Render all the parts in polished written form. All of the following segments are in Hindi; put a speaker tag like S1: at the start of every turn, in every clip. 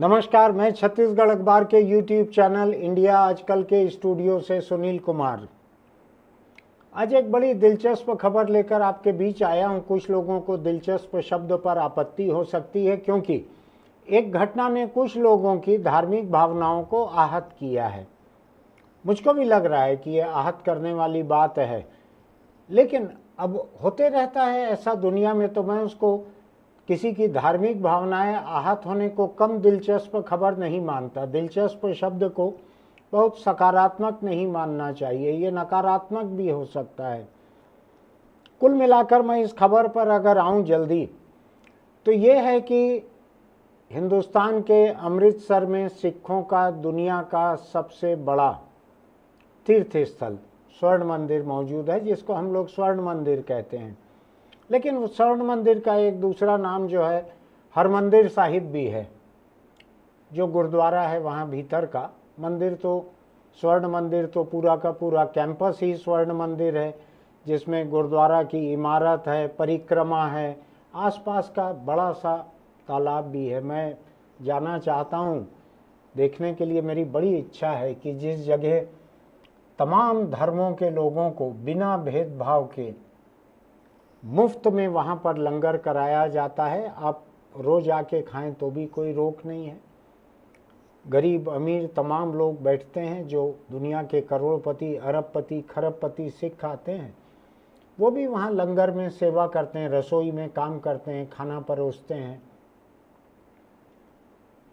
S1: नमस्कार, मैं छत्तीसगढ़ अखबार के यूट्यूब चैनल इंडिया आजकल के स्टूडियो से सुनील कुमार। आज एक बड़ी दिलचस्प खबर लेकर आपके बीच आया हूं। कुछ लोगों को दिलचस्प शब्द पर आपत्ति हो सकती है क्योंकि एक घटना ने कुछ लोगों की धार्मिक भावनाओं को आहत किया है। मुझको भी लग रहा है कि यह आहत करने वाली बात है, लेकिन अब होते रहता है ऐसा दुनिया में, तो मैं उसको किसी की धार्मिक भावनाएं आहत होने को कम दिलचस्प खबर नहीं मानता। दिलचस्प शब्द को बहुत सकारात्मक नहीं मानना चाहिए, ये नकारात्मक भी हो सकता है। कुल मिलाकर मैं इस खबर पर अगर आऊं जल्दी, तो ये है कि हिंदुस्तान के अमृतसर में सिखों का दुनिया का सबसे बड़ा तीर्थ स्थल स्वर्ण मंदिर मौजूद है, जिसको हम लोग स्वर्ण मंदिर कहते हैं। लेकिन उस स्वर्ण मंदिर का एक दूसरा नाम जो है हरमंदिर साहिब भी है, जो गुरुद्वारा है वहाँ भीतर का मंदिर। तो स्वर्ण मंदिर तो पूरा का पूरा कैंपस ही स्वर्ण मंदिर है, जिसमें गुरुद्वारा की इमारत है, परिक्रमा है, आसपास का बड़ा सा तालाब भी है। मैं जाना चाहता हूँ देखने के लिए, मेरी बड़ी इच्छा है कि जिस जगह तमाम धर्मों के लोगों को बिना भेदभाव के मुफ्त में वहाँ पर लंगर कराया जाता है, आप रोज आके खाएं तो भी कोई रोक नहीं है। गरीब अमीर तमाम लोग बैठते हैं, जो दुनिया के करोड़पति, अरबपति, खरबपति सिख आते हैं, वो भी वहाँ लंगर में सेवा करते हैं, रसोई में काम करते हैं, खाना परोसते हैं।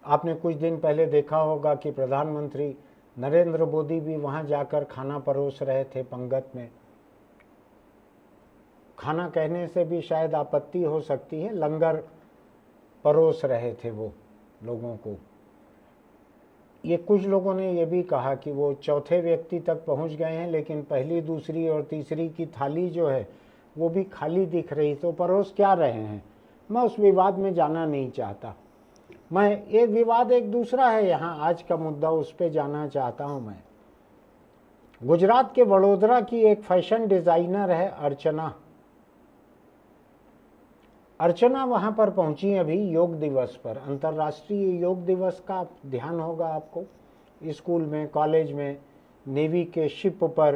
S1: आपने कुछ दिन पहले देखा होगा कि प्रधानमंत्री नरेंद्र मोदी भी वहाँ जाकर खाना परोस रहे थे पंगत में। खाना कहने से भी शायद आपत्ति हो सकती है, लंगर परोस रहे थे वो लोगों को। ये कुछ लोगों ने ये भी कहा कि वो चौथे व्यक्ति तक पहुंच गए हैं, लेकिन पहली, दूसरी और तीसरी की थाली जो है वो भी खाली दिख रही, तो परोस क्या रहे हैं। मैं उस विवाद में जाना नहीं चाहता। मैं ये विवाद एक दूसरा है, यहाँ आज का मुद्दा उस पर जाना चाहता हूँ। मैं गुजरात के वडोदरा की एक फैशन डिजाइनर है अर्चना वहाँ पर पहुँची अभी योग दिवस पर। अंतर्राष्ट्रीय योग दिवस का ध्यान होगा आपको, स्कूल में, कॉलेज में, नेवी के शिप पर,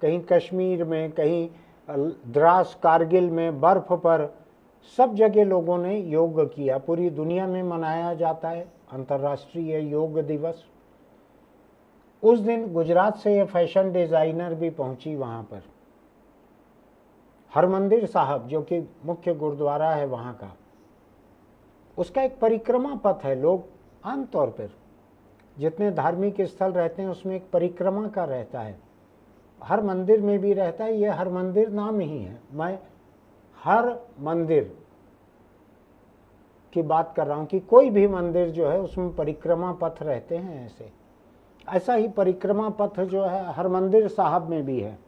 S1: कहीं कश्मीर में, कहीं द्रास कारगिल में बर्फ पर, सब जगह लोगों ने योग किया। पूरी दुनिया में मनाया जाता है अंतर्राष्ट्रीय योग दिवस। उस दिन गुजरात से ये फैशन डिजाइनर भी पहुंची वहाँ पर। हरमंदिर साहब, जो कि मुख्य गुरुद्वारा है वहाँ का, उसका एक परिक्रमा पथ है। लोग आमतौर पर जितने धार्मिक स्थल रहते हैं उसमें एक परिक्रमा का रहता है, हर मंदिर में भी रहता है। ये हर मंदिर नाम ही है, मैं हर मंदिर की बात कर रहा हूँ कि कोई भी मंदिर जो है उसमें परिक्रमा पथ रहते हैं। ऐसा ही परिक्रमा पथ जो है हरमंदिर साहब में भी है।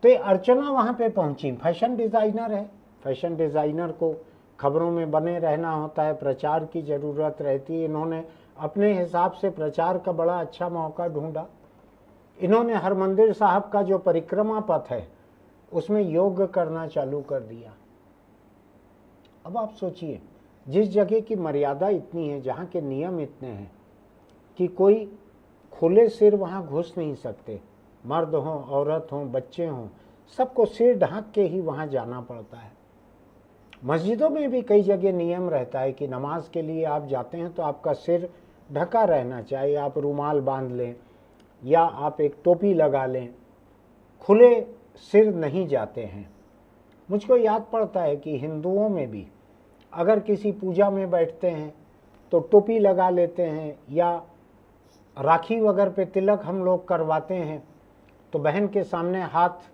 S1: तो ये अर्चना वहाँ पे पहुँची, फैशन डिज़ाइनर है। फैशन डिज़ाइनर को खबरों में बने रहना होता है, प्रचार की ज़रूरत रहती है। इन्होंने अपने हिसाब से प्रचार का बड़ा अच्छा मौका ढूंढा। इन्होंने हरमंदिर साहब का जो परिक्रमा पथ है उसमें योग करना चालू कर दिया। अब आप सोचिए, जिस जगह की मर्यादा इतनी है, जहाँ के नियम इतने हैं कि कोई खुले सिर वहाँ घुस नहीं सकते, मर्द हों, औरत हों, बच्चे हों, सबको सिर ढांक के ही वहाँ जाना पड़ता है। मस्जिदों में भी कई जगह नियम रहता है कि नमाज के लिए आप जाते हैं तो आपका सिर ढका रहना चाहिए, आप रुमाल बांध लें या आप एक टोपी लगा लें, खुले सिर नहीं जाते हैं। मुझको याद पड़ता है कि हिंदुओं में भी अगर किसी पूजा में बैठते हैं तो टोपी लगा लेते हैं, या राखी वगैरह पे तिलक हम लोग करवाते हैं तो बहन के सामने हाथ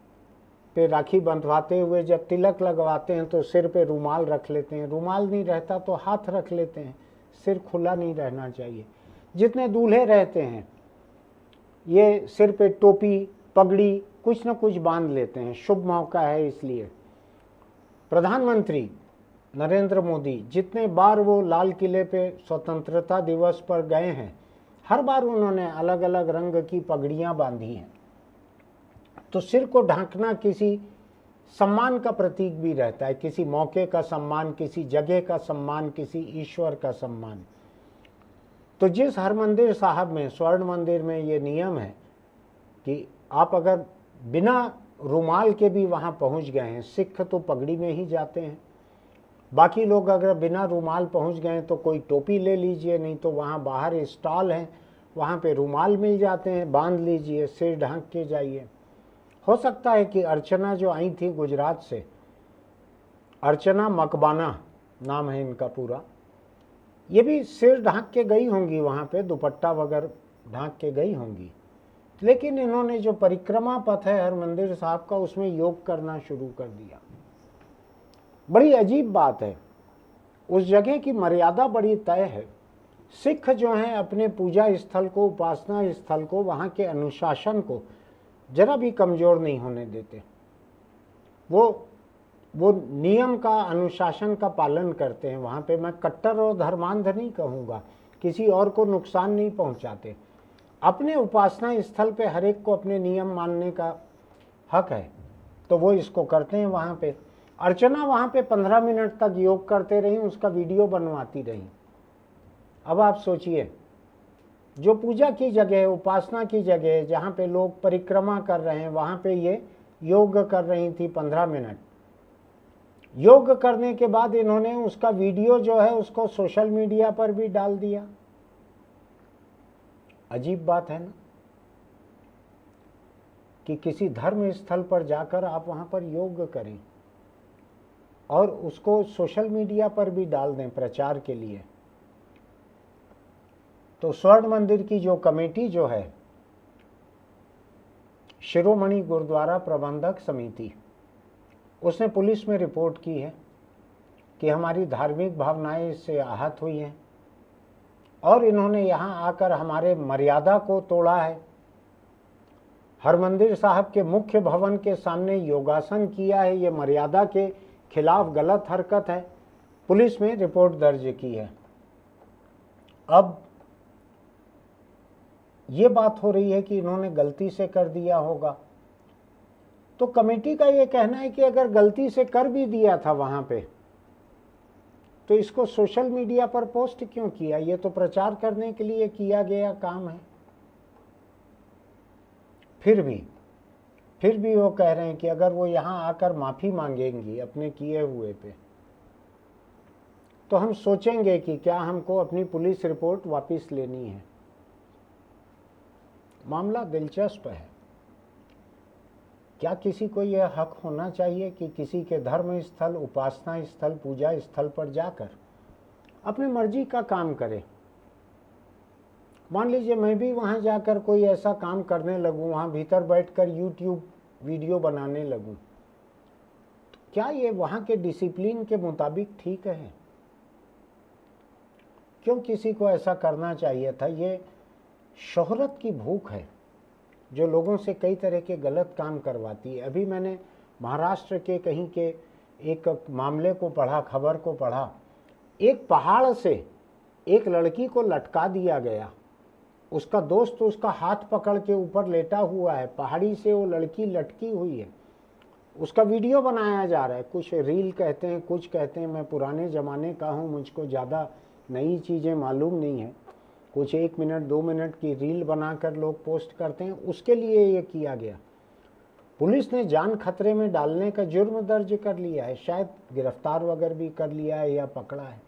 S1: पे राखी बंधवाते हुए जब तिलक लगवाते हैं तो सिर पे रुमाल रख लेते हैं। रुमाल नहीं रहता तो हाथ रख लेते हैं, सिर खुला नहीं रहना चाहिए। जितने दूल्हे रहते हैं ये सिर पे टोपी, पगड़ी कुछ न कुछ बांध लेते हैं, शुभ मौका है इसलिए। प्रधानमंत्री नरेंद्र मोदी जितने बार वो लाल किले पे स्वतंत्रता दिवस पर गए हैं, हर बार उन्होंने अलग अलग रंग की पगड़ियाँ बांधी हैं। तो सिर को ढांकना किसी सम्मान का प्रतीक भी रहता है, किसी मौके का सम्मान, किसी जगह का सम्मान, किसी ईश्वर का सम्मान। तो जिस हरमंदिर साहब में, स्वर्ण मंदिर में ये नियम है कि आप अगर बिना रुमाल के भी वहाँ पहुँच गए हैं, सिख तो पगड़ी में ही जाते हैं, बाकी लोग अगर बिना रुमाल पहुँच गए तो कोई टोपी ले लीजिए, नहीं तो वहाँ बाहर स्टॉल हैं, वहाँ पे रुमाल मिल जाते हैं, बांध लीजिए, सिर ढक के जाइए। हो सकता है कि अर्चना जो आई थी गुजरात से, अर्चना मकबाना नाम है इनका पूरा, ये भी सिर ढक के गई होंगी वहाँ पे, दुपट्टा वगैरह ढक के गई होंगी, लेकिन इन्होंने जो परिक्रमा पथ है हरमंदिर साहब का, उसमें योग करना शुरू कर दिया। बड़ी अजीब बात है, उस जगह की मर्यादा बड़ी तय है। सिख जो हैं अपने पूजा स्थल को, उपासना स्थल को, वहाँ के अनुशासन को जरा भी कमज़ोर नहीं होने देते। वो नियम का, अनुशासन का पालन करते हैं वहाँ पे। मैं कट्टर और धर्मांध नहीं कहूँगा, किसी और को नुकसान नहीं पहुँचाते। अपने उपासना स्थल पे हर एक को अपने नियम मानने का हक है, तो वो इसको करते हैं वहाँ पे। अर्चना वहाँ पे 15 मिनट तक योग करते रही, उसका वीडियो बनवाती रही। अब आप सोचिए, जो पूजा की जगह है, उपासना की जगह है, जहाँ पे लोग परिक्रमा कर रहे हैं, वहाँ पे ये योग कर रही थी 15 मिनट। योग करने के बाद इन्होंने उसका वीडियो जो है उसको सोशल मीडिया पर भी डाल दिया। अजीब बात है ना, कि किसी धर्म स्थल पर जाकर आप वहाँ पर योग करें और उसको सोशल मीडिया पर भी डाल दें प्रचार के लिए। तो स्वर्ण मंदिर की जो कमेटी जो है, शिरोमणि गुरुद्वारा प्रबंधक समिति, उसने पुलिस में रिपोर्ट की है कि हमारी धार्मिक भावनाएं इससे आहत हुई हैं और इन्होंने यहाँ आकर हमारे मर्यादा को तोड़ा है। हरमंदिर साहब के मुख्य भवन के सामने योगासन किया है, ये मर्यादा के खिलाफ गलत हरकत है। पुलिस में रिपोर्ट दर्ज की है। अब ये बात हो रही है कि इन्होंने गलती से कर दिया होगा। तो कमेटी का ये कहना है कि अगर गलती से कर भी दिया था वहाँ पे, तो इसको सोशल मीडिया पर पोस्ट क्यों किया? ये तो प्रचार करने के लिए किया गया काम है। फिर भी वो कह रहे हैं कि अगर वो यहाँ आकर माफ़ी मांगेंगी अपने किए हुए पे, तो हम सोचेंगे कि क्या हमको अपनी पुलिस रिपोर्ट वापस लेनी है। मामला दिलचस्प है। क्या किसी को यह हक होना चाहिए कि किसी के धर्म स्थल, उपासना स्थल, पूजा स्थल पर जाकर अपनी मर्जी का काम करे? मान लीजिए मैं भी वहाँ जाकर कोई ऐसा काम करने लगूँ, वहाँ भीतर बैठकर यूट्यूब वीडियो बनाने लगूँ, तो क्या ये वहाँ के डिसिप्लिन के मुताबिक ठीक है? क्यों किसी को ऐसा करना चाहिए था? ये शोहरत की भूख है जो लोगों से कई तरह के गलत काम करवाती है। अभी मैंने महाराष्ट्र के कहीं के एक मामले को पढ़ा, खबर को पढ़ा। एक पहाड़ से एक लड़की को लटका दिया गया, उसका दोस्त उसका हाथ पकड़ के ऊपर लेटा हुआ है, पहाड़ी से वो लड़की लटकी हुई है, उसका वीडियो बनाया जा रहा है। कुछ रील कहते हैं, कुछ कहते हैं। मैं पुराने ज़माने का हूँ, मुझको ज़्यादा नई चीज़ें मालूम नहीं है। कुछ 1 मिनट 2 मिनट की रील बनाकर लोग पोस्ट करते हैं, उसके लिए ये किया गया। पुलिस ने जान खतरे में डालने का जुर्म दर्ज कर लिया है, शायद गिरफ्तार वगैरह भी कर लिया है या पकड़ा है।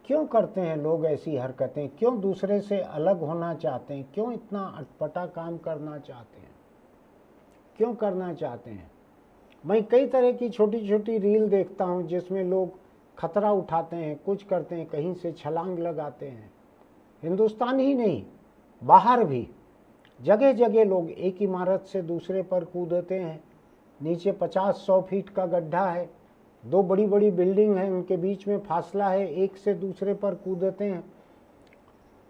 S1: क्यों करते हैं लोग ऐसी हरकतें? क्यों दूसरे से अलग होना चाहते हैं? क्यों इतना अटपटा काम करना चाहते हैं? क्यों करना चाहते हैं? मैं कई तरह की छोटी छोटी रील देखता हूँ जिसमें लोग खतरा उठाते हैं, कुछ करते हैं, कहीं से छलांग लगाते हैं। हिंदुस्तान ही नहीं, बाहर भी जगह जगह लोग एक इमारत से दूसरे पर कूदते हैं। नीचे 50-100 फीट का गड्ढा है, 2 बड़ी बड़ी बिल्डिंग है, उनके बीच में फासला है, एक से दूसरे पर कूदते हैं।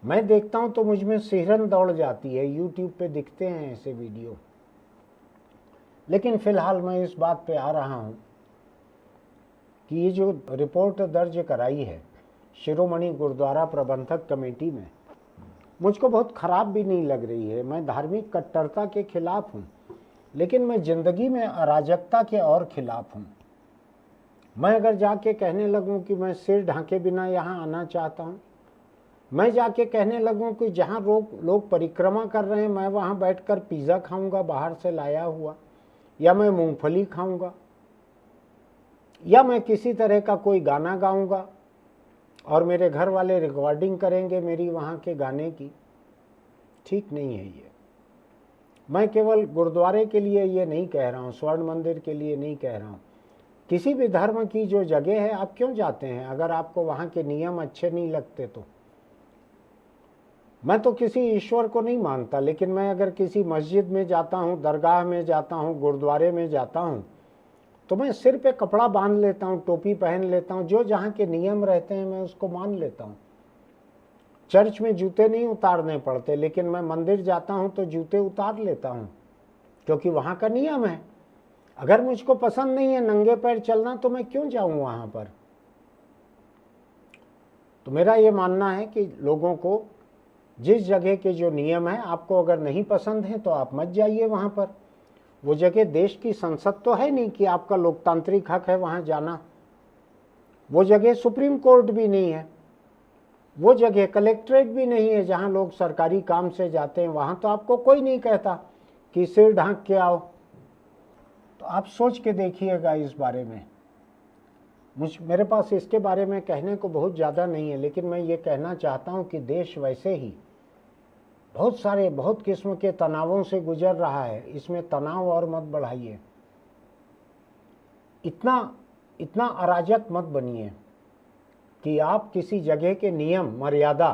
S1: मैं देखता हूं तो मुझ में सिहरन दौड़ जाती है। यूट्यूब पे दिखते हैं ऐसे वीडियो। लेकिन फिलहाल मैं इस बात पे आ रहा हूं कि ये जो रिपोर्ट दर्ज कराई है शिरोमणि गुरुद्वारा प्रबंधक कमेटी में, मुझको बहुत ख़राब भी नहीं लग रही है। मैं धार्मिक कट्टरता के खिलाफ हूँ, लेकिन मैं ज़िंदगी में अराजकता के और खिलाफ हूँ। मैं अगर जाके कहने लगूँ कि मैं सिर ढांके बिना यहाँ आना चाहता हूँ, मैं जाके कहने लगूँ कि जहाँ लोग परिक्रमा कर रहे हैं मैं वहाँ बैठकर पिज़्ज़ा खाऊंगा बाहर से लाया हुआ, या मैं मूंगफली खाऊंगा, या मैं किसी तरह का कोई गाना गाऊंगा और मेरे घर वाले रिकॉर्डिंग करेंगे मेरी वहाँ के गाने की, ठीक नहीं है ये। मैं केवल गुरुद्वारे के लिए ये नहीं कह रहा हूँ, स्वर्ण मंदिर के लिए नहीं कह रहा हूँ। किसी भी धर्म की जो जगह है आप क्यों जाते हैं अगर आपको वहाँ के नियम अच्छे नहीं लगते तो? मैं तो किसी ईश्वर को नहीं मानता, लेकिन मैं अगर किसी मस्जिद में जाता हूँ, दरगाह में जाता हूँ, गुरुद्वारे में जाता हूँ, तो मैं सिर पे कपड़ा बांध लेता हूँ, टोपी पहन लेता हूँ, जो जहाँ के नियम रहते हैं मैं उसको मान लेता हूँ। चर्च में जूते नहीं उतारने पड़ते, लेकिन मैं मंदिर जाता हूँ तो जूते उतार लेता हूँ, क्योंकि वहाँ का नियम है। अगर मुझको पसंद नहीं है नंगे पैर चलना तो मैं क्यों जाऊँ वहाँ पर? तो मेरा ये मानना है कि लोगों को जिस जगह के जो नियम है, आपको अगर नहीं पसंद है तो आप मत जाइए वहाँ पर। वो जगह देश की संसद तो है नहीं कि आपका लोकतांत्रिक हक है वहाँ जाना। वो जगह सुप्रीम कोर्ट भी नहीं है, वो जगह कलेक्ट्रेट भी नहीं है जहाँ लोग सरकारी काम से जाते हैं। वहाँ तो आपको कोई नहीं कहता कि सिर ढांक के आओ। तो आप सोच के देखिएगा इस बारे में। मेरे पास इसके बारे में कहने को बहुत ज़्यादा नहीं है, लेकिन मैं ये कहना चाहता हूँ कि देश वैसे ही बहुत किस्म के तनावों से गुजर रहा है। इसमें तनाव और मत बढ़ाइए, इतना अराजक मत बनिए कि आप किसी जगह के नियम मर्यादा,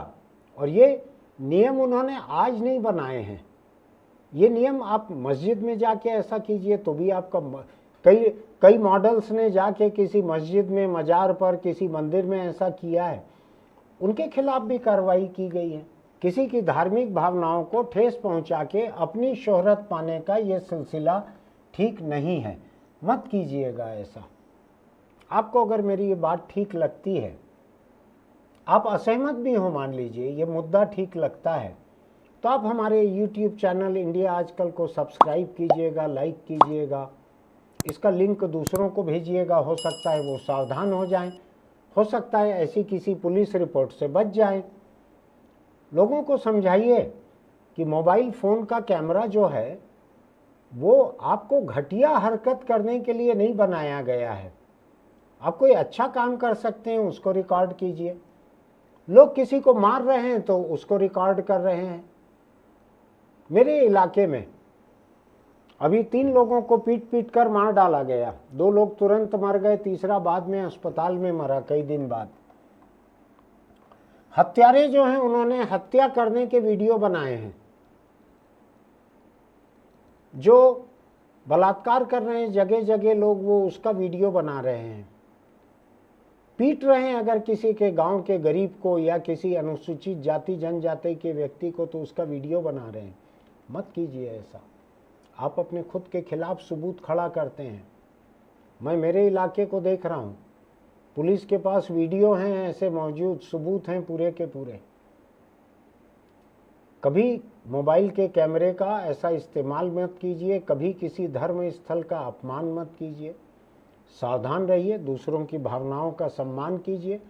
S1: और ये नियम उन्होंने आज नहीं बनाए हैं, ये नियम आप मस्जिद में जाके ऐसा कीजिए तो भी आपका कई मॉडल्स ने जाके किसी मस्जिद में, मजार पर, किसी मंदिर में ऐसा किया है, उनके खिलाफ भी कार्रवाई की गई है। किसी की धार्मिक भावनाओं को ठेस पहुंचा के अपनी शोहरत पाने का ये सिलसिला ठीक नहीं है, मत कीजिएगा ऐसा। आपको अगर मेरी ये बात ठीक लगती है, आप असहमत भी हो, मान लीजिए ये मुद्दा ठीक लगता है, तो आप हमारे YouTube चैनल इंडिया आजकल को सब्सक्राइब कीजिएगा, लाइक कीजिएगा, इसका लिंक दूसरों को भेजिएगा। हो सकता है वो सावधान हो जाएं, हो सकता है ऐसी किसी पुलिस रिपोर्ट से बच जाएं। लोगों को समझाइए कि मोबाइल फ़ोन का कैमरा जो है वो आपको घटिया हरकत करने के लिए नहीं बनाया गया है। आप कोई अच्छा काम कर सकते हैं उसको रिकॉर्ड कीजिए। लोग किसी को मार रहे हैं तो उसको रिकॉर्ड कर रहे हैं। मेरे इलाके में अभी 3 लोगों को पीट कर मार डाला गया, 2 लोग तुरंत मर गए, तीसरा बाद में अस्पताल में मरा कई दिन बाद। हत्यारे जो हैं उन्होंने हत्या करने के वीडियो बनाए हैं, जो बलात्कार कर रहे हैं जगह जगह लोग, वो उसका वीडियो बना रहे हैं। पीट रहे हैं अगर किसी के गांव के गरीब को या किसी अनुसूचित जाति जनजाति के व्यक्ति को तो उसका वीडियो बना रहे हैं। मत कीजिए ऐसा। आप अपने खुद के खिलाफ सबूत खड़ा करते हैं। मैं मेरे इलाके को देख रहा हूँ, पुलिस के पास वीडियो हैं ऐसे मौजूद, सबूत हैं पूरे के पूरे। कभी मोबाइल के कैमरे का ऐसा इस्तेमाल मत कीजिए, कभी किसी धर्म स्थल का अपमान मत कीजिए। सावधान रहिए, दूसरों की भावनाओं का सम्मान कीजिए।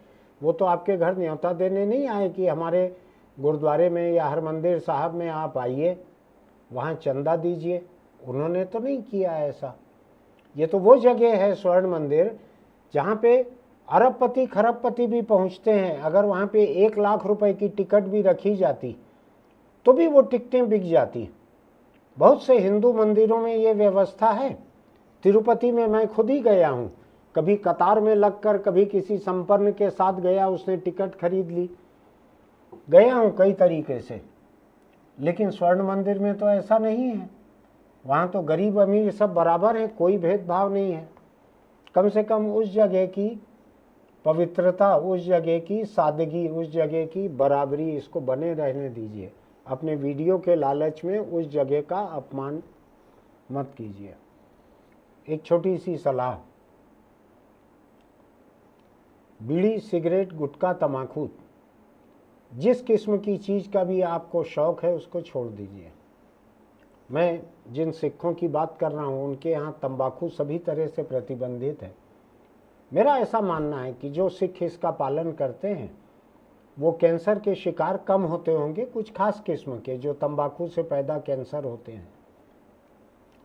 S1: वो तो आपके घर न्योता देने नहीं आए कि हमारे गुरुद्वारे में या हरमंदिर साहब में आप आइए, वहाँ चंदा दीजिए। उन्होंने तो नहीं किया ऐसा। ये तो वो जगह है स्वर्ण मंदिर जहाँ पे अरबपति खरबपति भी पहुँचते हैं। अगर वहाँ पे 1 लाख रुपए की टिकट भी रखी जाती तो भी वो टिकटें बिक जाती। बहुत से हिंदू मंदिरों में ये व्यवस्था है। तिरुपति में मैं खुद ही गया हूँ, कभी कतार में लगकर, कभी किसी संपन्न के साथ गया, उसने टिकट खरीद ली, गया हूँ कई तरीके से। लेकिन स्वर्ण मंदिर में तो ऐसा नहीं है। वहाँ तो गरीब अमीर सब बराबर है, कोई भेदभाव नहीं है। कम से कम उस जगह की पवित्रता, उस जगह की सादगी, उस जगह की बराबरी, इसको बने रहने दीजिए। अपने वीडियो के लालच में उस जगह का अपमान मत कीजिए। एक छोटी सी सलाह, बीड़ी, सिगरेट, गुटखा, तम्बाकू, जिस किस्म की चीज़ का भी आपको शौक़ है उसको छोड़ दीजिए। मैं जिन सिखों की बात कर रहा हूँ उनके यहाँ तंबाकू सभी तरह से प्रतिबंधित है। मेरा ऐसा मानना है कि जो सिख इसका पालन करते हैं वो कैंसर के शिकार कम होते होंगे, कुछ खास किस्म के जो तंबाकू से पैदा कैंसर होते हैं।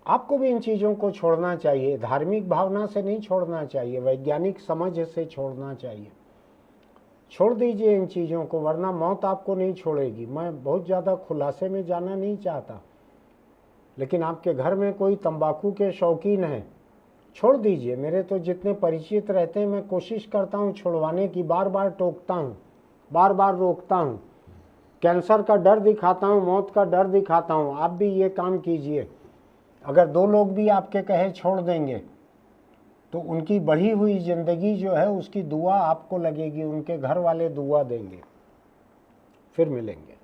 S1: आपको भी इन चीज़ों को छोड़ना चाहिए, धार्मिक भावना से नहीं छोड़ना चाहिए, वैज्ञानिक समझ से छोड़ना चाहिए। छोड़ दीजिए इन चीज़ों को, वरना मौत आपको नहीं छोड़ेगी। मैं बहुत ज़्यादा खुलासे में जाना नहीं चाहता, लेकिन आपके घर में कोई तंबाकू के शौकीन है, छोड़ दीजिए। मेरे तो जितने परिचित रहते हैं मैं कोशिश करता हूँ छुड़वाने की, बार बार टोकता हूँ, बार बार रोकता हूँ, कैंसर का डर दिखाता हूँ, मौत का डर दिखाता हूँ। आप भी ये काम कीजिए। अगर 2 लोग भी आपके कहे छोड़ देंगे तो उनकी बढ़ी हुई ज़िंदगी जो है उसकी दुआ आपको लगेगी, उनके घर वाले दुआ देंगे। फिर मिलेंगे।